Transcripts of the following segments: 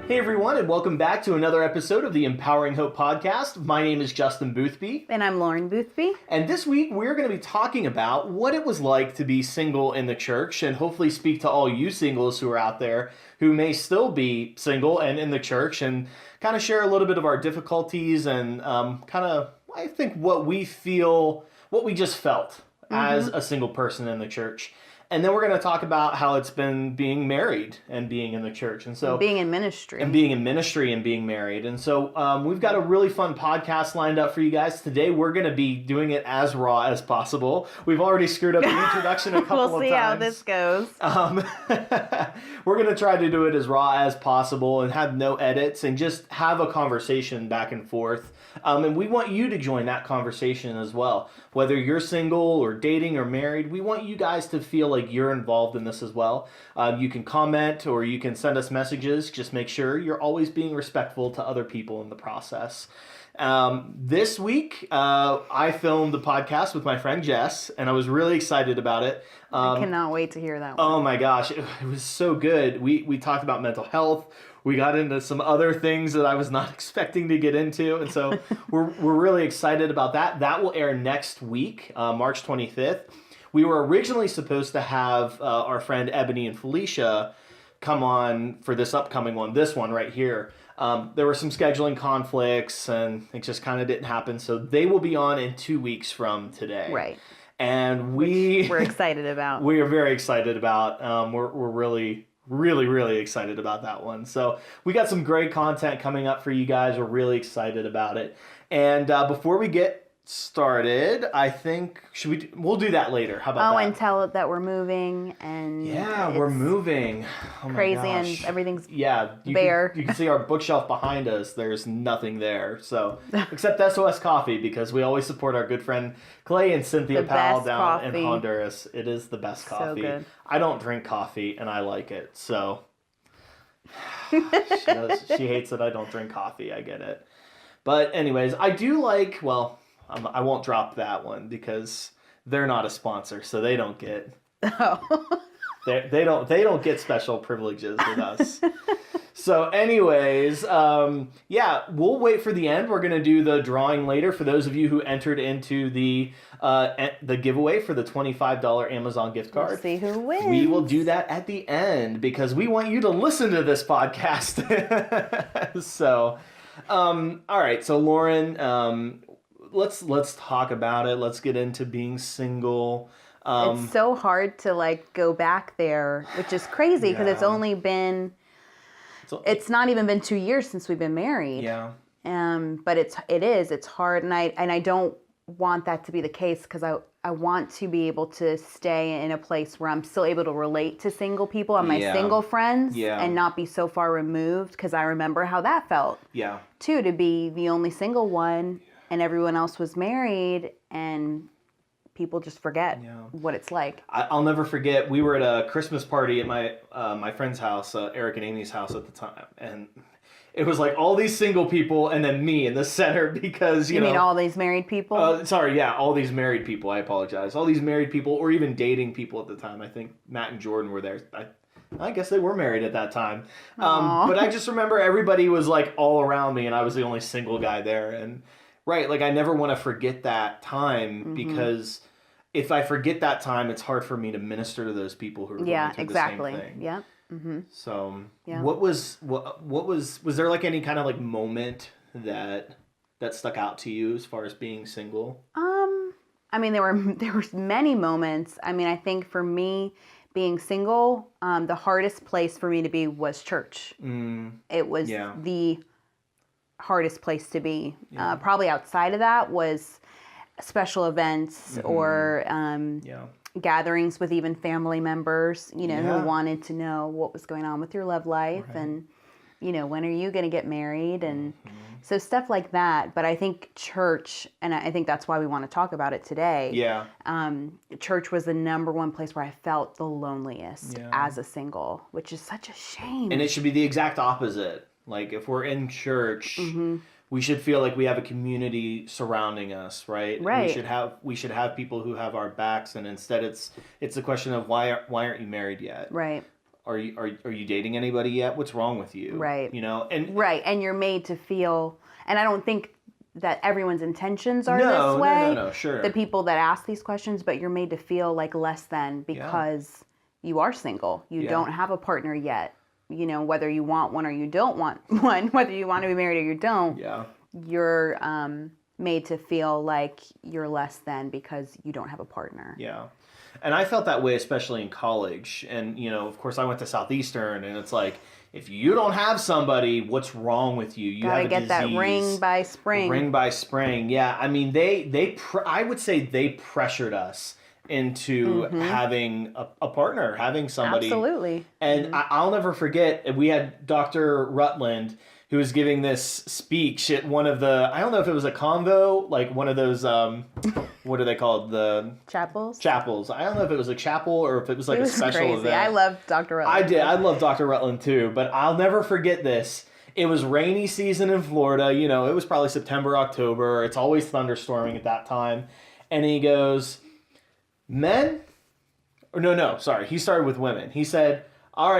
Hey everyone, and welcome back to another episode of the Empowering Hope podcast. My name is Justin Boothby. And I'm Lauren Boothby. And this week we're going to be talking about what it was like to be single in the church, and hopefully speak to all you singles who are out there who may still be single and in the church, and kind of share a little bit of our difficulties and kind of, I think, what we just felt as a single person in the church. And then we're going to talk about how it's been being married and being in the church. And so being in ministry. And being in ministry and being married. And so we've got a really fun podcast lined up for you guys. Today we're going to be doing it as raw as possible. We've already screwed up the introduction a couple of times. We'll see how this goes. We're going to try to do it as raw as possible and have no edits and just have a conversation back and forth. And we want you to join that conversation as well. Whether you're single or dating or married, we want you guys to feel like you're involved in this as well. You can comment or you can send us messages. Just make sure you're always being respectful to other people in the process. This week, I filmed the podcast with my friend Jess, and I was really excited about it. I cannot wait to hear that one. Oh my gosh, it was so good. We talked about mental health. We got into some other things that I was not expecting to get into, and so we're really excited about that. That will air next week, March 25th. We were originally supposed to have our friend Ebony and Felicia come on for this upcoming one, this one right here. There were some scheduling conflicts, and it just kind of didn't happen, so they will be on in 2 weeks from today. Right. And we're excited about. We are very excited about. We're really excited about that one. So we got some great content coming up for you guys. We're really excited about it. And before we get started, I think we'll do that later. How about that? And tell it that we're moving and we're moving. Oh crazy my gosh. and everything's bare. You can see our bookshelf behind us. There's nothing there. So except SOS Coffee, because we always support our good friend Clay and Cynthia Powell down in Honduras. It is the best coffee. So good. I don't drink coffee and I like it. So she hates that I don't drink coffee. I get it. But anyways, I do like, I won't drop that one because they're not a sponsor, so they don't get. Oh. they don't get special privileges with us. So, anyways, we'll wait for the end. We're gonna do the drawing later for those of you who entered into the giveaway for the $25 Amazon gift card. We'll see who wins. We will do that at the end because we want you to listen to this podcast. So, all right. So, Lauren. Let's talk about it. Let's get into being single. It's so hard to go back there, which is crazy because it's only been. It's not even been 2 years since we've been married. Yeah. But it's hard, and I don't want that to be the case because I want to be able to stay in a place where I'm still able to relate to single people and my single friends and not be so far removed, because I remember how that felt. Yeah. Too, to be the only single one. And everyone else was married, and people just forget what it's like. I'll never forget. We were at a Christmas party at my friend's house, Eric and Amy's house at the time, and it was like all these single people and then me in the center because you know. You mean all these married people? All these married people. I apologize. All these married people, or even dating people at the time. I think Matt and Jordan were there. I guess they were married at that time. But I just remember everybody was all around me, and I was the only single guy there, and. Right, I never want to forget that time because if I forget that time, it's hard for me to minister to those people who are going through the same thing. Yeah, mm-hmm. So, what was there any kind of moment that stuck out to you as far as being single? I mean, there were many moments. I mean, I think for me, being single, the hardest place for me to be was church. It was the hardest place to be. Probably outside of that was special events or gatherings with even family members, who wanted to know what was going on with your love life and, when are you going to get married? And so stuff like that. But I think church, and I think that's why we want to talk about it today. Yeah. Church was the number one place where I felt the loneliest as a single, which is such a shame. And it should be the exact opposite. If we're in church, we should feel like we have a community surrounding us, right? Right. We should have people who have our backs, and instead it's a question of why aren't you married yet? Right. are you dating anybody yet? What's wrong with you? Right. You know, and right, and you're made to feel, and I don't think that everyone's intentions are no, this way. No, sure. The people that ask these questions, but you're made to feel like less than because you are single. You don't have a partner yet. You know, whether you want one or you don't want one, whether you want to be married or you don't. Yeah. You're made to feel like you're less than because you don't have a partner. Yeah. And I felt that way, especially in college. And, you know, of course, I went to Southeastern, and it's like, if you don't have somebody, what's wrong with you? You gotta have a get disease. that ring by spring. Ring by spring, yeah. I mean, I would say they pressured us into having a partner, having somebody. Absolutely. And I'll never forget, we had Dr. Rutland, who was giving this speech at one of the, I don't know if it was a convo, like one of those, what are they called? The chapels. I don't know if it was a chapel or if it was like a special crazy. event. I loved Dr. Rutland. I did. I love Dr. Rutland too, but I'll never forget this. It was rainy season in Florida. You know, it was probably September, October. It's always thunderstorming at that time. And he goes, men? Or no, sorry. He started with women. He said, all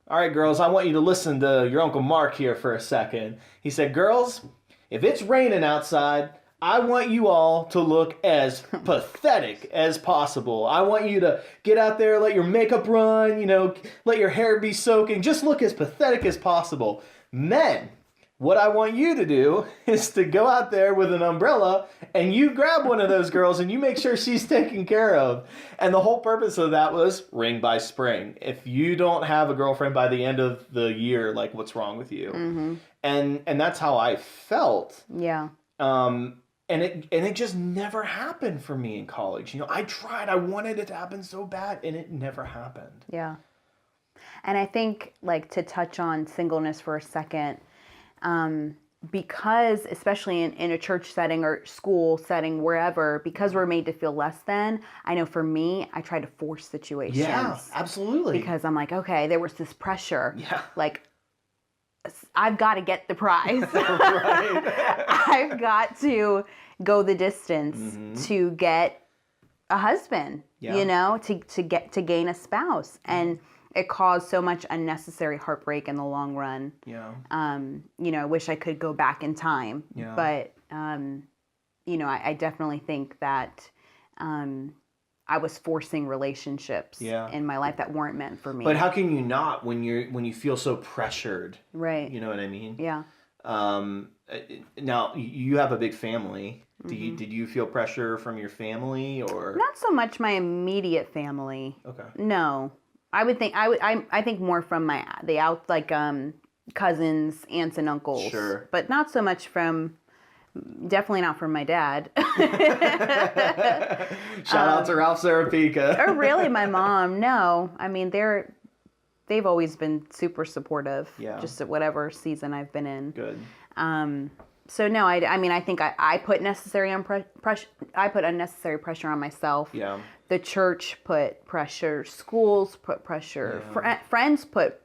right, girls, I want you to listen to your Uncle Mark here for a second. He said, girls, if it's raining outside, I want you all to look as pathetic as possible. I want you to get out there, let your makeup run, you know, let your hair be soaking. Just look as pathetic as possible. Men, what I want you to do is to go out there with an umbrella and you grab one of those girls and you make sure she's taken care of. And the whole purpose of that was ring by spring. If you don't have a girlfriend by the end of the year, like, what's wrong with you? Mm-hmm. And that's how I felt. Yeah. And it just never happened for me in college. You know, I tried. I wanted it to happen so bad, and it never happened. Yeah. And I think, like, to touch on singleness for a second, because especially in a church setting or school setting, wherever, because we're made to feel less than, I know for me, I try to force situations. Yeah, absolutely. Because I'm like, okay, there was this pressure. Yeah. Like, I've got to get the prize. Right. I've got to go the distance to get a husband, you know, to gain a spouse. And it caused so much unnecessary heartbreak in the long run. Yeah. You know, I wish I could go back in time. Yeah. But, you know, I definitely think that I was forcing relationships in my life that weren't meant for me. But how can you not when you feel so pressured? Right. You know what I mean? Yeah. Now you have a big family. Did you feel pressure from your family or not so much my immediate family? Okay. No, I would think I think more from cousins, aunts, and uncles. Sure. But not so much from. Definitely not from my dad. Shout out to Ralph Sarapica. Or really my mom. No, I mean they've always been super supportive. Yeah. Just at whatever season I've been in. Good. So no, I mean I think I put I put unnecessary pressure on myself. Yeah. The church put pressure. Schools put pressure. Yeah. Friends put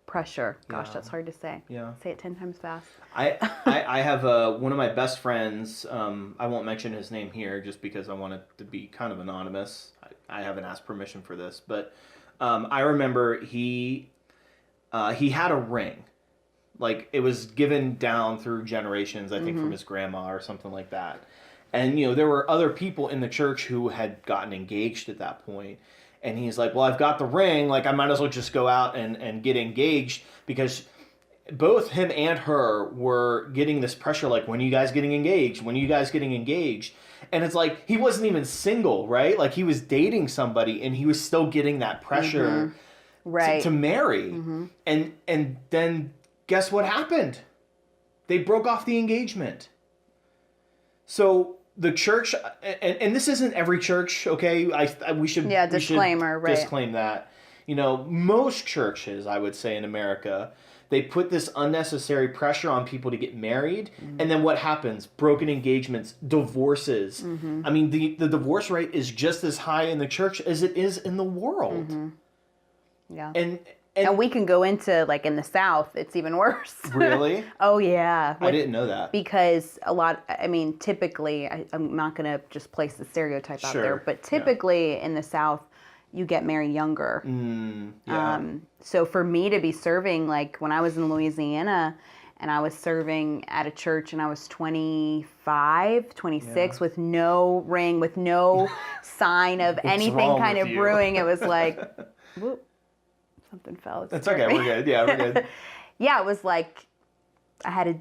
pressure. Gosh, that's hard to say. Yeah. Say it 10 times fast. I have one of my best friends. I won't mention his name here just because I want it to be kind of anonymous. I haven't asked permission for this, but I remember he had a ring. Like, it was given down through generations, I think from his grandma or something like that. And, you know, there were other people in the church who had gotten engaged at that point. And he's like, well, I've got the ring. Like, I might as well just go out and get engaged, because both him and her were getting this pressure. Like, when are you guys getting engaged? When are you guys getting engaged? And it's like, he wasn't even single, right? Like, he was dating somebody and he was still getting that pressure to marry. And then guess what happened? They broke off the engagement. So the church, and this isn't every church, okay? We should disclaimer, right? Disclaim that. You know, most churches, I would say in America, they put this unnecessary pressure on people to get married, and then what happens? Broken engagements, divorces. I mean, the divorce rate is just as high in the church as it is in the world. Yeah. And we can go into, like, in the South, it's even worse. Really? Oh, yeah. I didn't know that. Because typically, I'm not going to just place the stereotype out there, but typically in the South, you get married younger. Yeah. So for me to be serving, like when I was in Louisiana and I was serving at a church and I was 25, 26 with no ring, with no sign of anything kind of brewing, it was like, whoop, something fell. That's okay. We're good. Yeah, we're good. Yeah, it was like I had I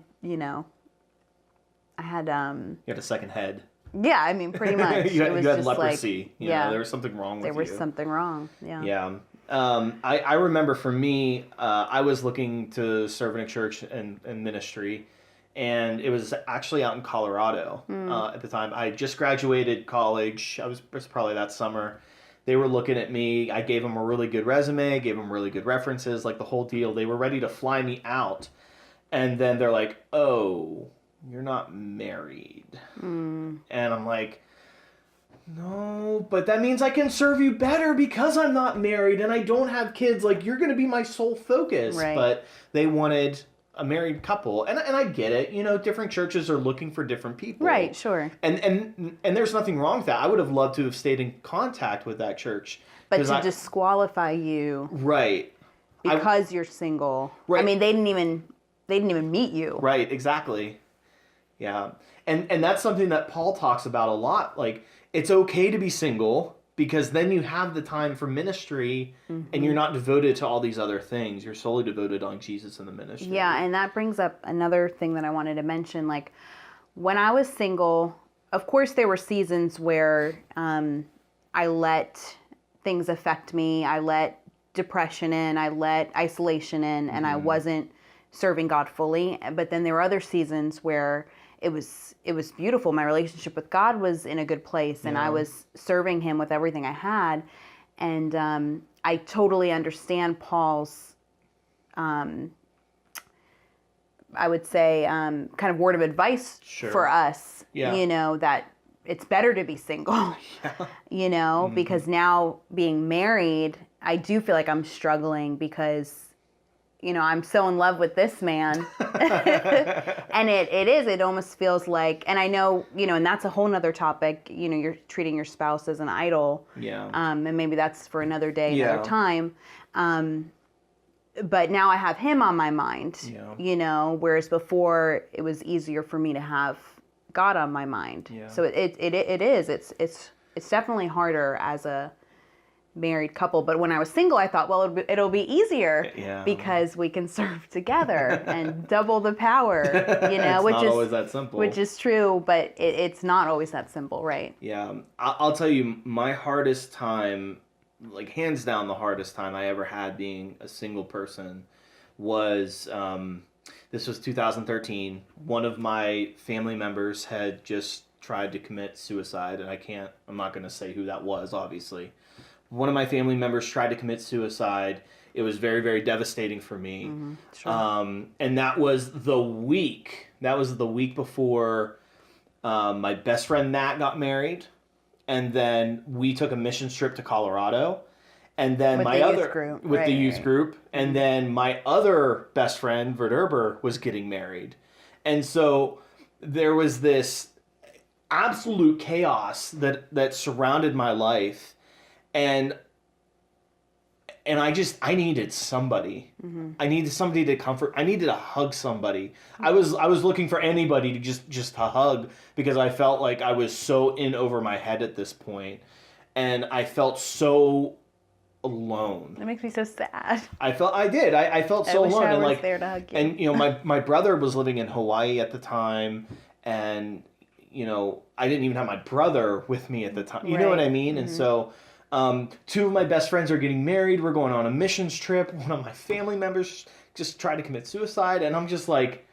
had You had a second head. yeah, I mean, pretty much. you it was had just leprosy. Like, Yeah, there was something wrong with you. There was something wrong. Yeah. Yeah. I remember for me, I was looking to serve in a church and ministry, and it was actually out in Colorado at the time. I just graduated college. It was probably that summer. They were looking at me. I gave them a really good resume, gave them really good references, like the whole deal. They were ready to fly me out. And then they're like, oh, you're not married. And I'm like, no, but that means I can serve you better because I'm not married and I don't have kids. Like, you're going to be my sole focus. Right. But they wanted a married couple. And I get it. You know, different churches are looking for different people. Right, sure. And there's nothing wrong with that. I would have loved to have stayed in contact with that church. But to disqualify you. Right. Because you're single. Right. I mean, they didn't even meet you. Right, exactly. Yeah. And that's something that Paul talks about a lot. Like, it's okay to be single because then you have the time for ministry and you're not devoted to all these other things. You're solely devoted on Jesus and the ministry. Yeah, and that brings up another thing that I wanted to mention. Like, when I was single, of course there were seasons where I let things affect me. I let depression in. I let isolation in, and I wasn't serving God fully. But then there were other seasons where it was beautiful. My relationship with God was in a good place, and I was serving Him with everything I had. And I totally understand Paul's, I would say, kind of word of advice for us. Yeah. You know, that it's better to be single. You know, because now being married, I do feel like I'm struggling because, you know, I'm so in love with this man. And it almost feels like, and I know, you know, and that's a whole nother topic, you know, you're treating your spouse as an idol. Yeah. And maybe that's for another day, another time. But now I have him on my mind, you know, whereas before it was easier for me to have God on my mind. Yeah. So it's definitely harder as a married couple. But when I was single, I thought, well, it'll be easier because we can serve together and double the power, you know, which is not always that simple. Which is true, but it's not always that simple, right? Yeah. I'll tell you, my hardest time, like hands down the hardest time I ever had being a single person was, this was 2013. One of my family members had just tried to commit suicide, and I'm not going to say who that was, obviously. One of my family members tried to commit suicide. It was very, very devastating for me. Sure. And that was the week. That was the week before my best friend Matt got married. And then we took a mission trip to Colorado. And then with the youth group. And then my other best friend, Verderber, was getting married. And so there was this absolute chaos that surrounded my life. And I needed somebody. I needed somebody to comfort. I needed to hug somebody. I was looking for anybody to just to hug because I felt like I was so in over my head at this point, and I felt so alone. That makes me so sad. I felt so alone. I and was there to hug you. And you know, my brother was living in Hawaii at the time, and you know, I didn't even have my brother with me at the time. You know what I mean? And so. Two of my best friends are getting married. We're going on a missions trip. One of my family members just tried to commit suicide. And I'm just like,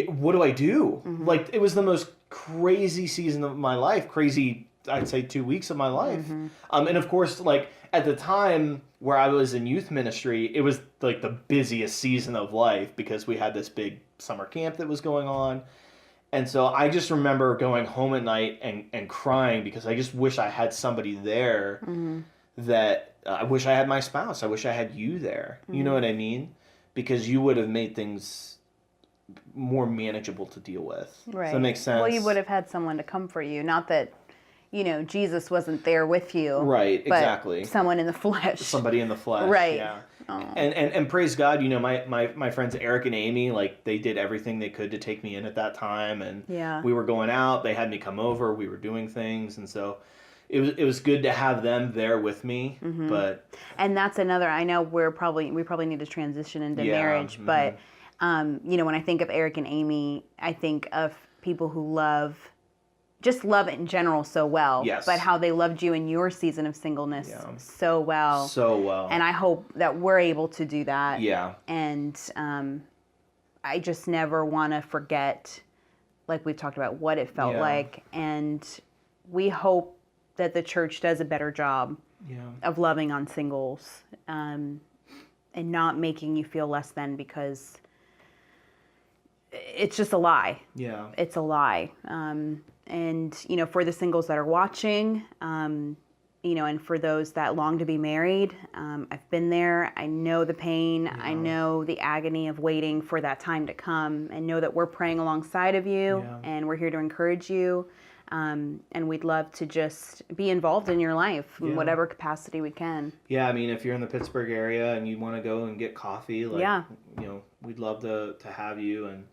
what do I do? Like, it was the most crazy season of my life. Crazy, I'd say 2 weeks of my life. And of course, like, at the time where I was in youth ministry, it was like the busiest season of life because we had this big summer camp that was going on. And so I just remember going home at night and crying because I just wish I had somebody there that I wish I had my spouse. I wish I had you there. You know what I mean? Because you would have made things more manageable to deal with. Right. Does that make sense? Well, you would have had someone to comfort you. Not that Jesus wasn't there with you. Right, but exactly. Someone in the flesh. Somebody in the flesh. Right. Yeah. And praise God, my friends Eric and Amy, like they did everything they could to take me in at that time, and we were going out. They had me come over. We were doing things, and so it was good to have them there with me. But that's another. I know we probably need to transition into marriage, but when I think of Eric and Amy, I think of people who love it in general so well. Yes. But how they loved you in your season of singleness so well. So well. And I hope that we're able to do that. Yeah. And I just never want to forget, like we've talked about, what it felt like. And we hope that the church does a better job of loving on singles and not making you feel less than, because it's just a lie. Yeah. It's a lie. And, for the singles that are watching, and for those that long to be married, I've been there. I know the pain. Yeah. I know the agony of waiting for that time to come, and know that we're praying alongside of you and we're here to encourage you. And we'd love to just be involved in your life in whatever capacity we can. Yeah. I mean, if you're in the Pittsburgh area and you want to go and get coffee, we'd love to have you. And,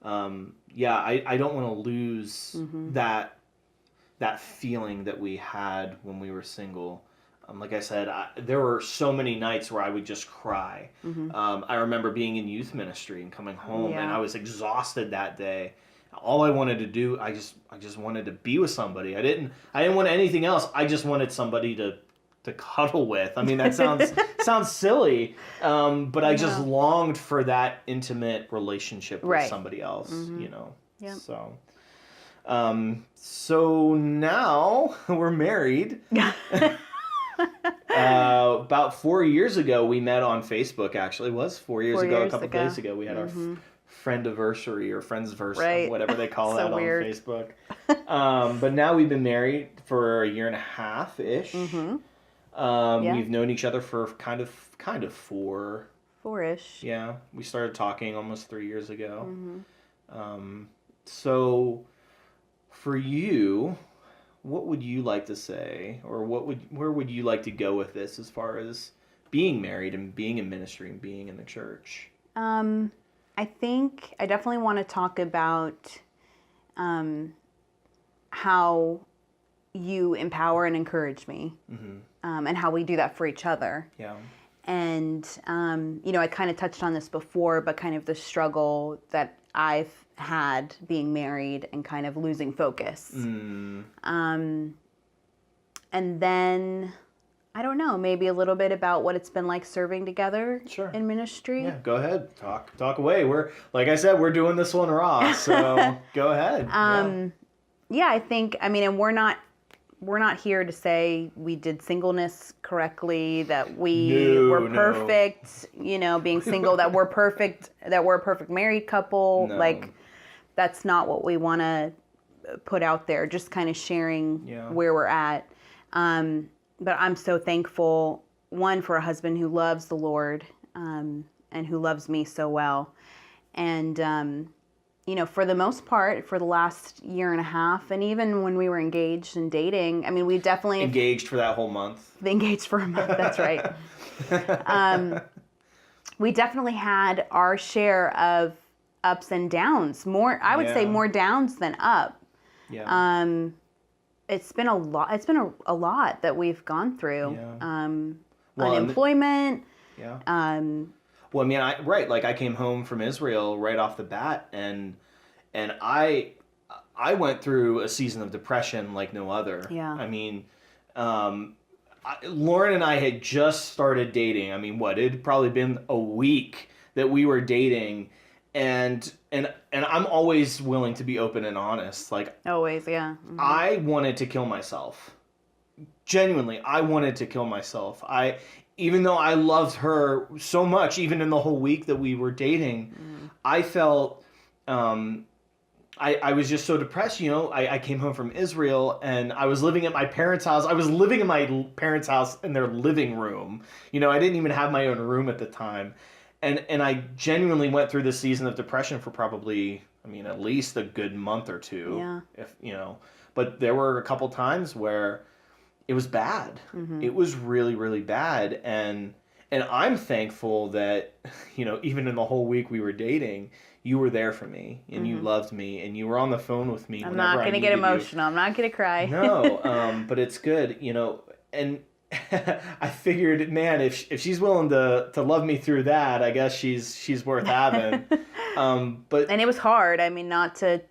I don't want to lose that feeling that we had when we were single. Like I said, there were so many nights where I would just cry. I remember being in youth ministry and coming home, and I was exhausted that day. All I wanted to do, I just wanted to be with somebody. I didn't want anything else. I just wanted somebody to cuddle with. I mean, that sounds silly, but I just longed for that intimate relationship with somebody else, Yep. So now we're married. About 4 years ago, we met on Facebook. Actually, it was 4 years ago. A couple days ago, we had our friendiversary or friendsversary, whatever they call that on Facebook. But now we've been married for a year and a half ish. We've known each other for kind of four-ish. Yeah, we started talking almost 3 years ago. So for you, what would you like to say, or where would you like to go with this as far as being married and being in ministry and being in the church? I think I definitely want to talk about how you empower and encourage me, and how we do that for each other. Yeah. And, I kind of touched on this before, but kind of the struggle that I've had being married and kind of losing focus. And then, I don't know, maybe a little bit about what it's been like serving together in ministry. Yeah, go ahead. Talk away. Like I said, we're doing this one raw, so go ahead. I think, and we're not here to say we did singleness correctly, that we were perfect, being single, that we're perfect, that we're a perfect married couple. No. Like, that's not what we want to put out there, just kind of sharing where we're at. But I'm so thankful, one, for a husband who loves the Lord, and who loves me so well. And, for the most part, for the last year and a half, and even when we were engaged and dating, we definitely... Engaged for that whole month. Engaged for a month, that's right. We definitely had our share of ups and downs. I would say more downs than up. Yeah. It's been a lot. It's been a lot that we've gone through. Yeah. Unemployment. Well, I came home from Israel right off the bat, and I went through a season of depression like no other. Yeah. Lauren and I had just started dating. It'd probably been a week that we were dating, and I'm always willing to be open and honest. Like, always, yeah. Mm-hmm. I wanted to kill myself. Genuinely, I wanted to kill myself. Even though I loved her so much, even in the whole week that we were dating, I felt, I was just so depressed. I came home from Israel and I was living at my parents' house. I was living in my parents' house in their living room. I didn't even have my own room at the time. And I genuinely went through this season of depression for probably, I mean, at least a good month or two. Yeah. If but there were a couple times where it was bad. It was really, really bad, and I'm thankful that even in the whole week we were dating, you were there for me, and you loved me, and you were on the phone with me. I'm whenever not gonna get emotional. I'm not gonna cry. No, but it's good, and I figured, man, if she's willing to love me through that, I guess she's worth having. But and it was hard. I mean, not to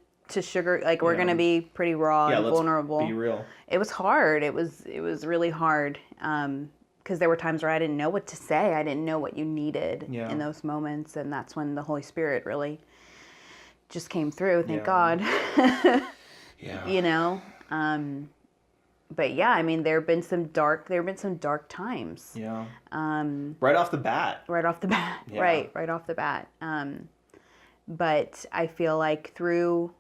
sugar, like, we're gonna be pretty raw and vulnerable. Be real. It was hard. It was really hard. Because there were times where I didn't know what to say. I didn't know what you needed in those moments, and that's when the Holy Spirit really just came through. Thank God. Yeah. But yeah, I mean, there have been some dark times. Yeah. Right off the bat. Right off the bat. Yeah. Right off the bat. But I feel like through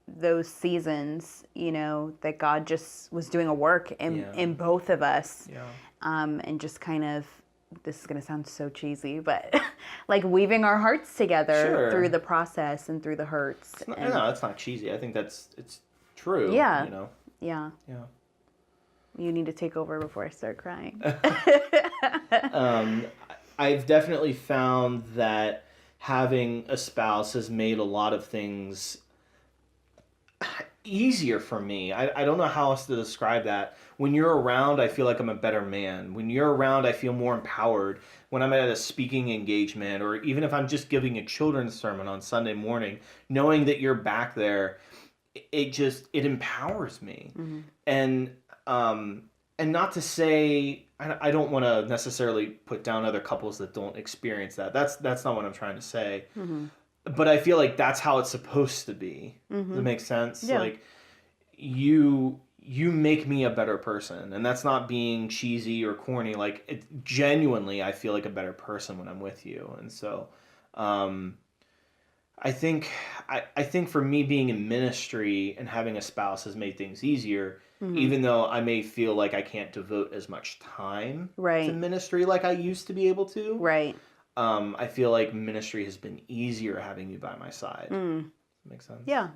those seasons, that God just was doing a work in both of us. Yeah. And just kind of, this is going to sound so cheesy, but like weaving our hearts together through the process and through the hurts. No, it's not cheesy. I think it's true. Yeah. Yeah. You need to take over before I start crying. I've definitely found that having a spouse has made a lot of things easier for me. I don't know how else to describe that. When you're around, I feel like I'm a better man. When you're around, I feel more empowered. When I'm at a speaking engagement, or even if I'm just giving a children's sermon on Sunday morning, knowing that you're back there, it empowers me. And not to say, I don't want to necessarily put down other couples that don't experience that. That's not what I'm trying to say. But I feel like that's how it's supposed to be. Does that make sense? Yeah. Like, you make me a better person, and that's not being cheesy or corny. Like, genuinely, I feel like a better person when I'm with you. And so, I think for me, being in ministry and having a spouse has made things easier, even though I may feel like I can't devote as much time to ministry like I used to be able to. Right. I feel like ministry has been easier having you by my side. Does that make sense? Yeah.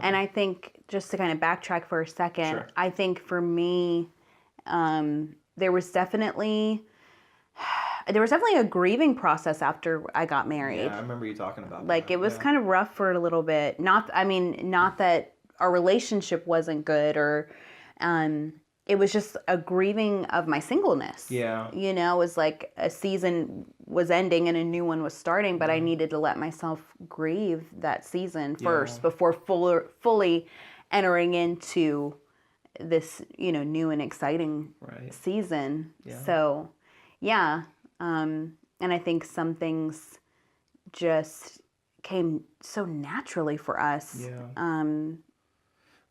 And I think, just to kind of backtrack for a second, I think for me, there was definitely a grieving process after I got married. Yeah, I remember you talking about like that. It was kind of rough for a little bit. Not that our relationship wasn't good, or it was just a grieving of my singleness. Yeah. It was like a season was ending and a new one was starting, but I needed to let myself grieve that season first before fully entering into this, new and exciting season. Yeah. So, yeah. And I think some things just came so naturally for us. Yeah.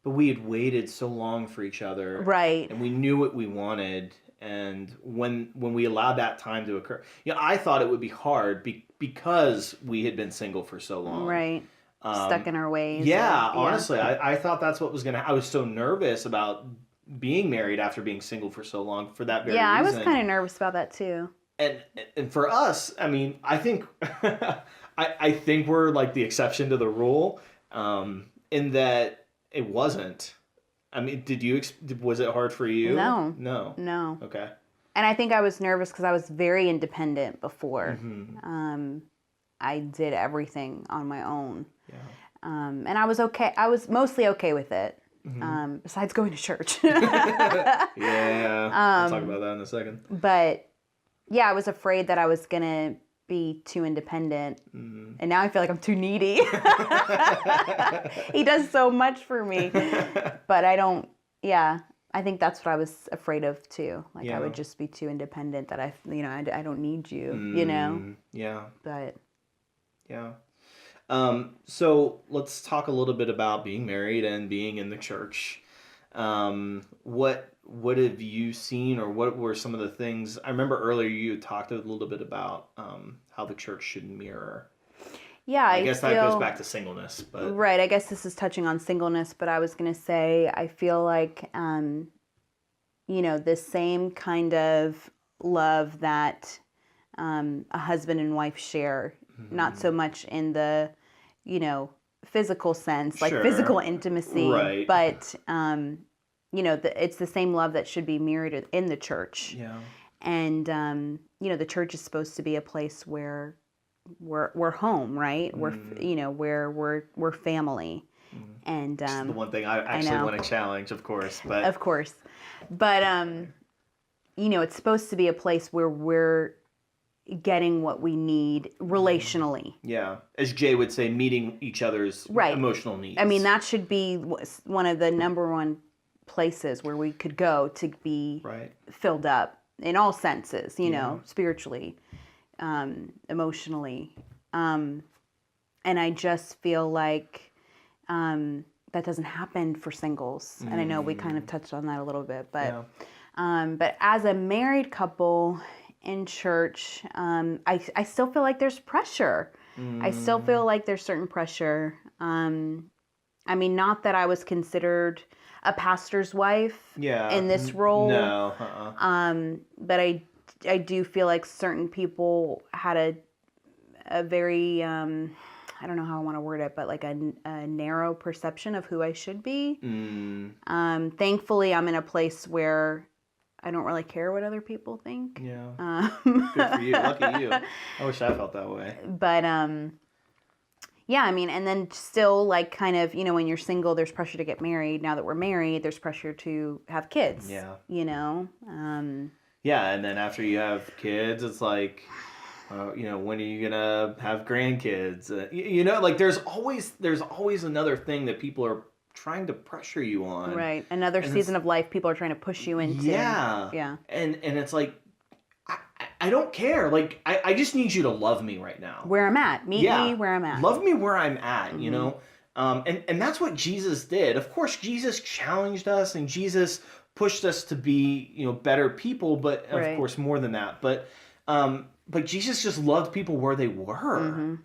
But we had waited so long for each other. Right. And we knew what we wanted. And when we allowed that time to occur, I thought it would be hard because we had been single for so long. Right. Stuck in our ways. Yeah, honestly, I thought that's what was going to I was so nervous about being married after being single for so long for that very reason. Yeah, I was kind of nervous about that too. And for us, I mean, I think I think we're like the exception to the rule, in that it wasn't. I mean, was it hard for you? No. Okay. And I think I was nervous because I was very independent before. I did everything on my own. Yeah. And I was okay. I was mostly okay with it. Besides going to church. Yeah. We'll talk about that in a second. But yeah, I was afraid that I was going to be too independent. And now I feel like I'm too needy. He does so much for me. But I don't, I think that's what I was afraid of too. Like I would just be too independent that I don't need you, Yeah. But. Yeah. So let's talk a little bit about being married and being in the church. What have you seen, or what were some of the things? I remember earlier you talked a little bit about how the church should mirror. Yeah, I guess that goes back to singleness, but right. I guess this is touching on singleness, but I was gonna say I feel like the same kind of love that a husband and wife share, not so much in the physical sense, like Sure. physical intimacy, Right. but it's the same love that should be mirrored in the church. Yeah. And the church is supposed to be a place where we're home, right? Where we're family. And the one thing I actually want to challenge, of course, but it's supposed to be a place where we're getting what we need relationally. Yeah, as Jay would say, meeting each other's emotional needs. I mean, that should be one of the number one places where we could go to be filled up in all senses, spiritually, emotionally. And I just feel like that doesn't happen for singles. And I know we kind of touched on that a little bit, but as a married couple in church, I still feel like there's pressure. I still feel like there's certain pressure. I mean, not that I was considered a pastor's wife in this role. No. But I do feel like certain people had a very I don't know how I want to word it, but like a narrow perception of who I should be. Thankfully, I'm in a place where I don't really care what other people think. Yeah. Good for you. Lucky you. I wish I felt that way. But yeah, I mean, and then still like kind of, when you're single, there's pressure to get married. Now that we're married, there's pressure to have kids. Yeah. Yeah, and then after you have kids, it's like, when are you gonna have grandkids? Like there's always another thing that people are trying to pressure you on. Right. Another season of life people are trying to push you into. Yeah. Yeah. And it's like, I don't care. Like, I just need you to love me right now. Where I'm at. Meet me where I'm at. Love me where I'm at, And that's what Jesus did. Of course, Jesus challenged us and Jesus pushed us to be, better people, but of course more than that. But Jesus just loved people where they were.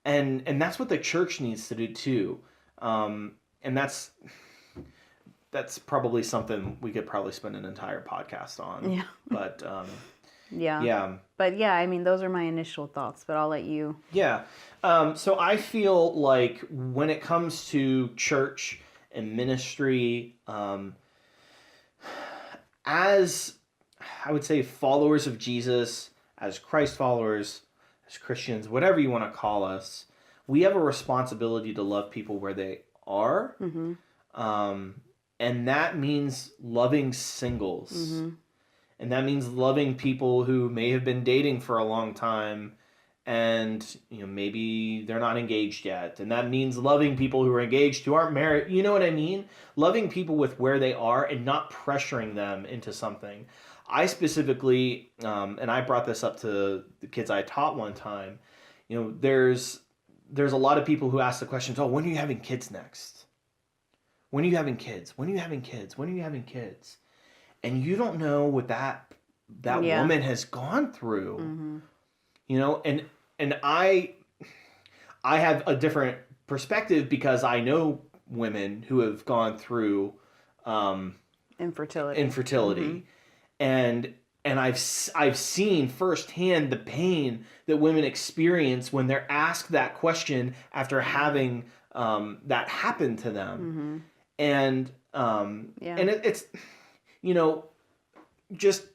And that's what the church needs to do too. And that's probably something we could probably spend an entire podcast on. Yeah. But yeah. But yeah, I mean, those are my initial thoughts, but I'll let you. Yeah. So I feel like when it comes to church and ministry, as I would say followers of Jesus, as Christ followers, as Christians, whatever you want to call us, we have a responsibility to love people where they are. And that means loving singles. And that means loving people who may have been dating for a long time and maybe they're not engaged yet. And that means loving people who are engaged who aren't married. You know what I mean? Loving people with where they are and not pressuring them into something. I specifically, and I brought this up to the kids I taught one time, there's a lot of people who ask the questions, when are you having kids next? When are you having kids? When are you having kids? When are you having kids? And you don't know what that woman has gone through, and I have a different perspective because I know women who have gone through infertility, and I've seen firsthand the pain that women experience when they're asked that question after having that happen to them, and it's just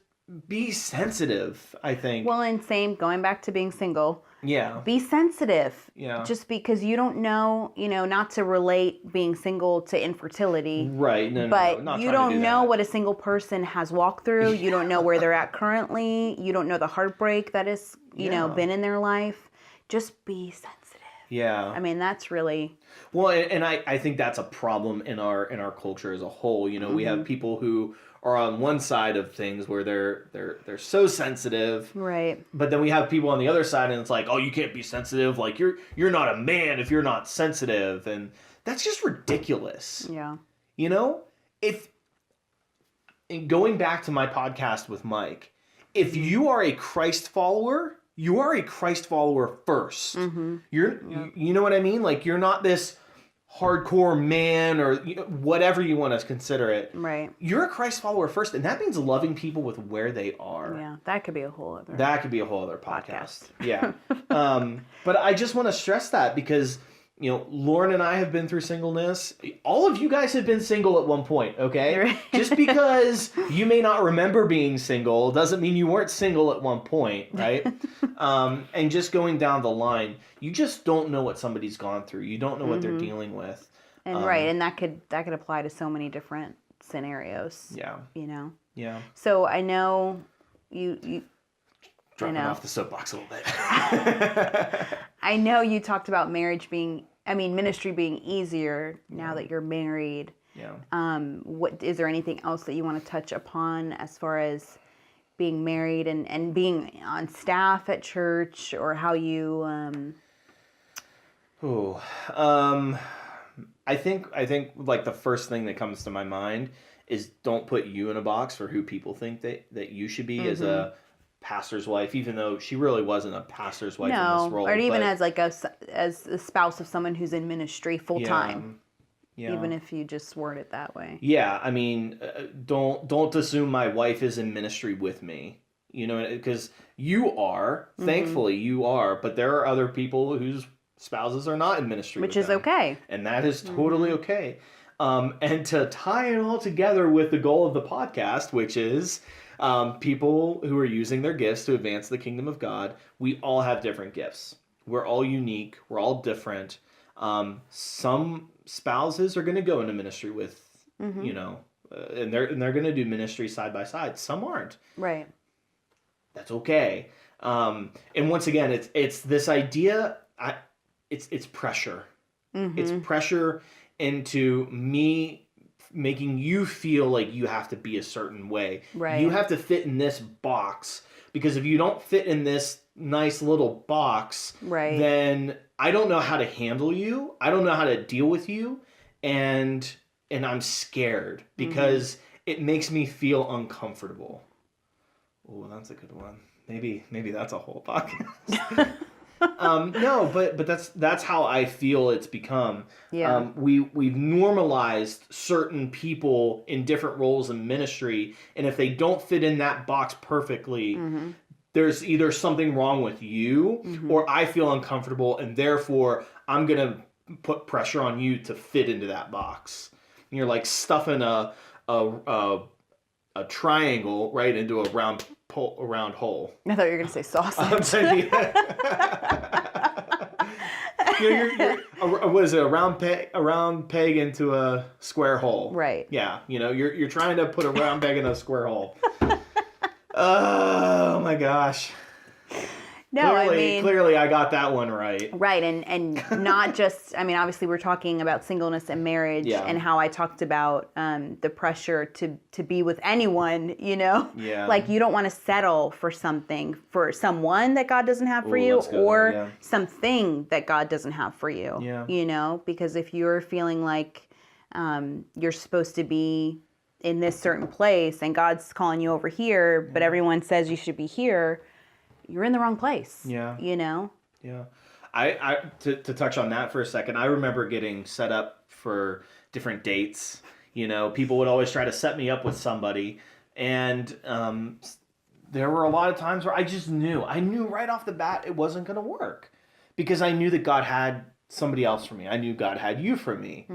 be sensitive, I think. Well, and same, going back to being single. Yeah. Be sensitive. Yeah. Just because you don't know, not to relate being single to infertility. Right. But not you don't know what a single person has walked through. You don't know where they're at currently. You don't know the heartbreak that has, been in their life. Just be sensitive. Yeah. I mean, that's really... Well, and I think that's a problem in our culture as a whole. We have people who are on one side of things where they're so sensitive. Right. But then we have people on the other side and it's like, oh, you can't be sensitive. Like you're not a man if you're not sensitive. And that's just ridiculous. Yeah. If going back to my podcast with Mike, if you are a Christ follower, you are a Christ follower first. You know what I mean? Like you're not this hardcore man or whatever you want to consider it. Right. You're a Christ follower first, and that means loving people with where they are. Yeah, that could be a whole other podcast. Yeah. But I just want to stress that because Lauren and I have been through singleness. All of you guys have been single at one point, okay? Just because you may not remember being single doesn't mean you weren't single at one point, right? And just going down the line, you just don't know what somebody's gone through. You don't know what they're dealing with. And and that could apply to so many different scenarios. Yeah. Yeah. So I know you dropping off the soapbox a little bit. I know you talked about ministry being easier now that you're married. Yeah. What is there anything else that you want to touch upon as far as being married and being on staff at church, or how you I think like the first thing that comes to my mind is don't put you in a box for who people think that you should be as a pastor's wife, even though she really wasn't a pastor's wife in this role. Or even as a spouse of someone who's in ministry full time. Yeah. Even if you just word it that way. Yeah, I mean, don't assume my wife is in ministry with me. Because you are, thankfully you are, but there are other people whose spouses are not in ministry with them. Which is okay. And that is totally okay. And to tie it all together with the goal of the podcast, which is people who are using their gifts to advance the kingdom of God, we all have different gifts. We're all unique. We're all different. Some spouses are going to go into ministry with, and they're going to do ministry side by side. Some aren't. Right. That's okay. And once again, it's this idea. It's pressure. It's pressure into me making you feel like you have to be a certain way. Right. You have to fit in this box, because if you don't fit in this nice little box, then I don't know how to handle you. I don't know how to deal with you, and I'm scared because it makes me feel uncomfortable. Oh, that's a good one. Maybe that's a whole podcast. No, but that's how I feel it's become. Yeah. We've normalized certain people in different roles in ministry, and if they don't fit in that box perfectly, there's either something wrong with you, or I feel uncomfortable, and therefore I'm gonna put pressure on you to fit into that box. And you're like stuffing a triangle right into a round hole. I thought you were going to say sausage. What is it? A round peg into a square hole. Right. Yeah. You're trying to put a round peg in a square hole. Oh my gosh. No, clearly I got that one right. Right, and not just, obviously we're talking about singleness and marriage, and how I talked about the pressure to be with anyone, Yeah. Like you don't want to settle for someone that God doesn't have for you, or something that God doesn't have for you. Yeah. Because if you're feeling like you're supposed to be in this certain place and God's calling you over here, but everyone says you should be here, you're in the wrong place. Yeah. Yeah. I to touch on that for a second, I remember getting set up for different dates. People would always try to set me up with somebody, and there were a lot of times where I just knew. I knew right off the bat it wasn't going to work, because I knew that God had somebody else for me. I knew God had you for me.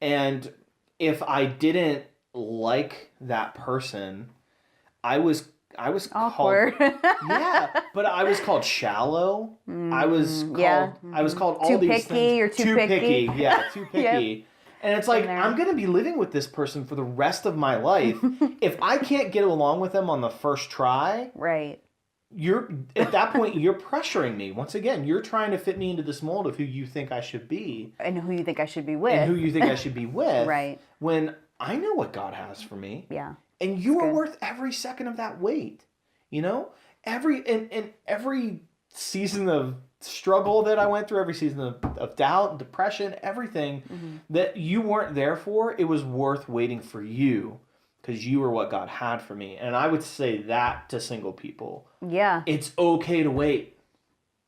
And if I didn't like that person, I was awkward. Called, yeah, but I was called shallow. I was called all too these picky, things. You're too picky. Yeah, too picky. Yep. And it's like, I'm going to be living with this person for the rest of my life. If I can't get along with them on the first try, right? At that point, you're pressuring me. Once again, you're trying to fit me into this mold of who you think I should be. And who you think I should be with. Right. When I know what God has for me. Yeah. And you are worth every second of that wait. Every season of struggle that I went through, every season of doubt and depression, everything that you weren't there for, it was worth waiting for you, because you were what God had for me. And I would say that to single people. Yeah. It's okay to wait.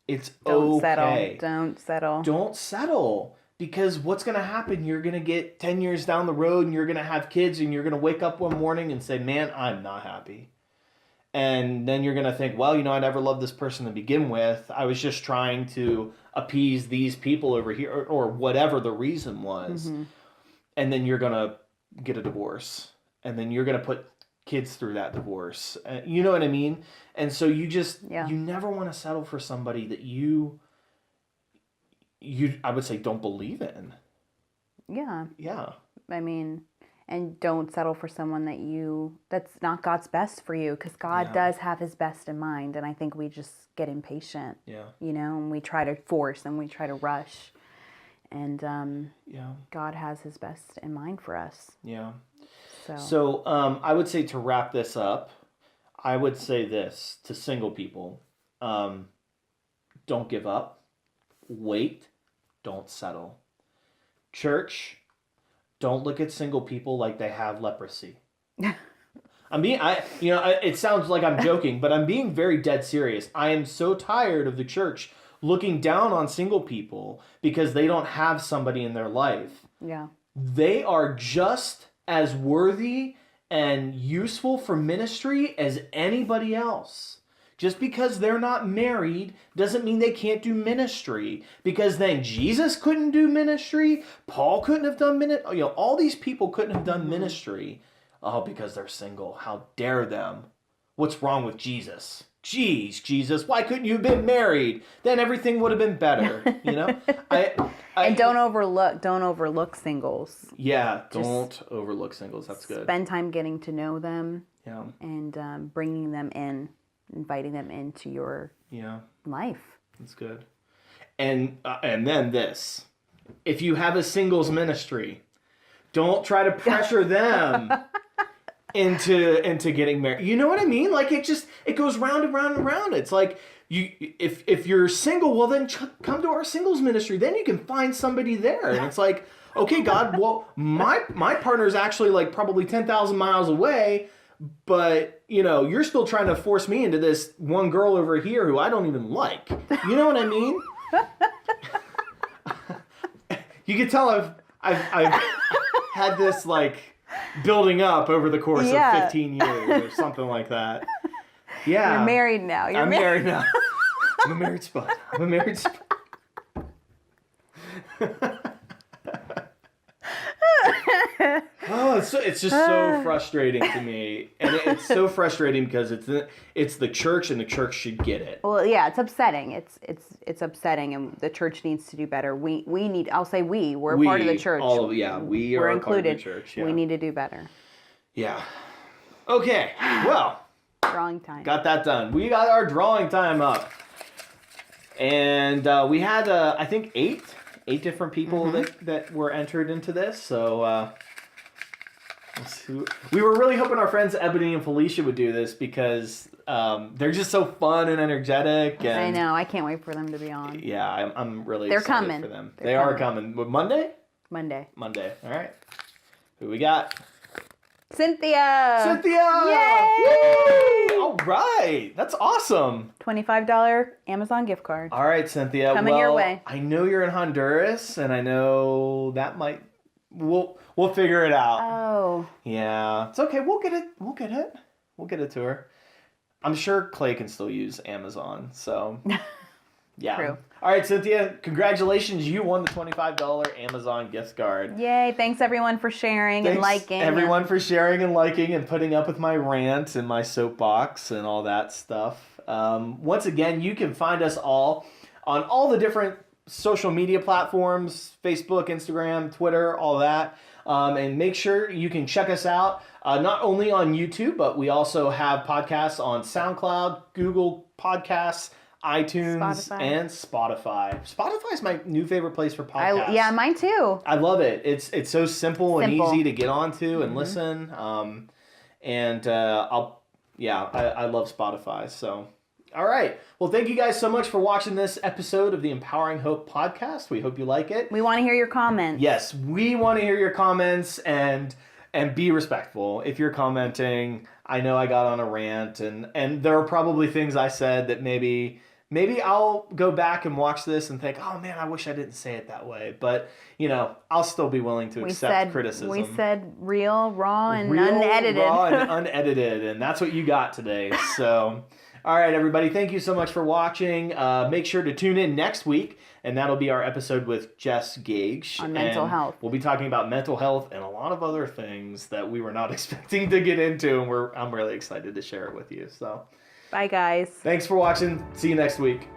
It's Don't okay. Don't settle. Because what's going to happen, you're going to get 10 years down the road and you're going to have kids and you're going to wake up one morning and say, man, I'm not happy. And then you're going to think, well, I never loved this person to begin with. I was just trying to appease these people over here, or whatever the reason was. Mm-hmm. And then you're going to get a divorce. And then you're going to put kids through that divorce. You know what I mean? And so you never want to settle for somebody that you I would say don't believe in. Yeah. Yeah. I mean, and don't settle for someone that's not God's best for you, because God does have his best in mind. And I think we just get impatient, and we try to force and we try to rush. And God has his best in mind for us. Yeah. So I would say, to wrap this up, I would say this to single people. Don't give up. Wait. Don't settle. Church, don't look at single people like they have leprosy. It sounds like I'm joking, but I'm being very dead serious. I am so tired of the church looking down on single people because they don't have somebody in their life. Yeah. They are just as worthy and useful for ministry as anybody else. Just because they're not married doesn't mean they can't do ministry. Because then Jesus couldn't do ministry. Paul couldn't have done ministry. All these people couldn't have done ministry. Oh, because they're single. How dare them? What's wrong with Jesus? Jeez, Jesus, why couldn't you have been married? Then everything would have been better. And don't overlook singles. Yeah, don't overlook singles. That's good. Spend time getting to know them. Yeah. And bringing them in. Inviting them into your life. That's good. And then this. If you have a singles ministry, don't try to pressure them into getting married. You know what I mean? Like it goes round and round and round. It's like if you're single, well then come to our singles ministry. Then you can find somebody there. And it's like, okay, God, well my partner is actually like probably 10,000 miles away. But, you're still trying to force me into this one girl over here who I don't even like. You know what I mean? You can tell I've had this, like, building up over the course of 15 years or something like that. Yeah. You're married now. I'm married now. I'm a married spud. Oh, it's just so frustrating to me, and it's so frustrating because it's the church, and the church should get it. Well, yeah, it's upsetting. It's upsetting, and the church needs to do better. We need. I'll say we're part of the church. We're included. Part of the church. Yeah. We need to do better. Yeah. Okay. Well. Drawing time. Got that done. We got our drawing time up, and we had I think eight different people that were entered into this. So we were really hoping our friends Ebony and Felicia would do this because they're just so fun and energetic. And I know. I can't wait for them to be on. Yeah, I'm really They're excited coming. for them. They're they coming. are coming. Monday? Monday. All right. Who we got? Cynthia! Yay! Woo! All right. That's awesome. $25 Amazon gift card. All right, Cynthia. Coming your way. I know you're in Honduras, and I know that might... We'll figure it out. Oh. Yeah. It's okay. We'll get it. We'll get it to her. I'm sure Clay can still use Amazon, so... Yeah. True. All right, Cynthia, congratulations. You won the $25 Amazon gift card. Yay. Thanks, everyone, for sharing and liking. Everyone for sharing and liking and putting up with my rant and my soapbox and all that stuff. Once again, you can find us all on all the different social media platforms, Facebook, Instagram, Twitter, all that. And make sure you can check us out, not only on YouTube, but we also have podcasts on SoundCloud, Google Podcasts, iTunes, and Spotify. Spotify is my new favorite place for podcasts. Yeah, mine too. I love it. It's so simple and easy to get onto and listen. I love Spotify. So, all right. Well, thank you guys so much for watching this episode of the Empowering Hope podcast. We hope you like it. We want to hear your comments. Yes, we want to hear your comments and be respectful. If you're commenting, I know I got on a rant and there are probably things I said that maybe maybe I'll go back and watch this and think, oh man, I wish I didn't say it that way. But, I'll still be willing to accept criticism. We said real, raw, and real, unedited. Raw and unedited. And that's what you got today. So, all right, everybody. Thank you so much for watching. Make sure to tune in next week. And that'll be our episode with Jess Gage. On mental health. We'll be talking about mental health and a lot of other things that we were not expecting to get into. And I'm really excited to share it with you. So, bye, guys. Thanks for watching. See you next week.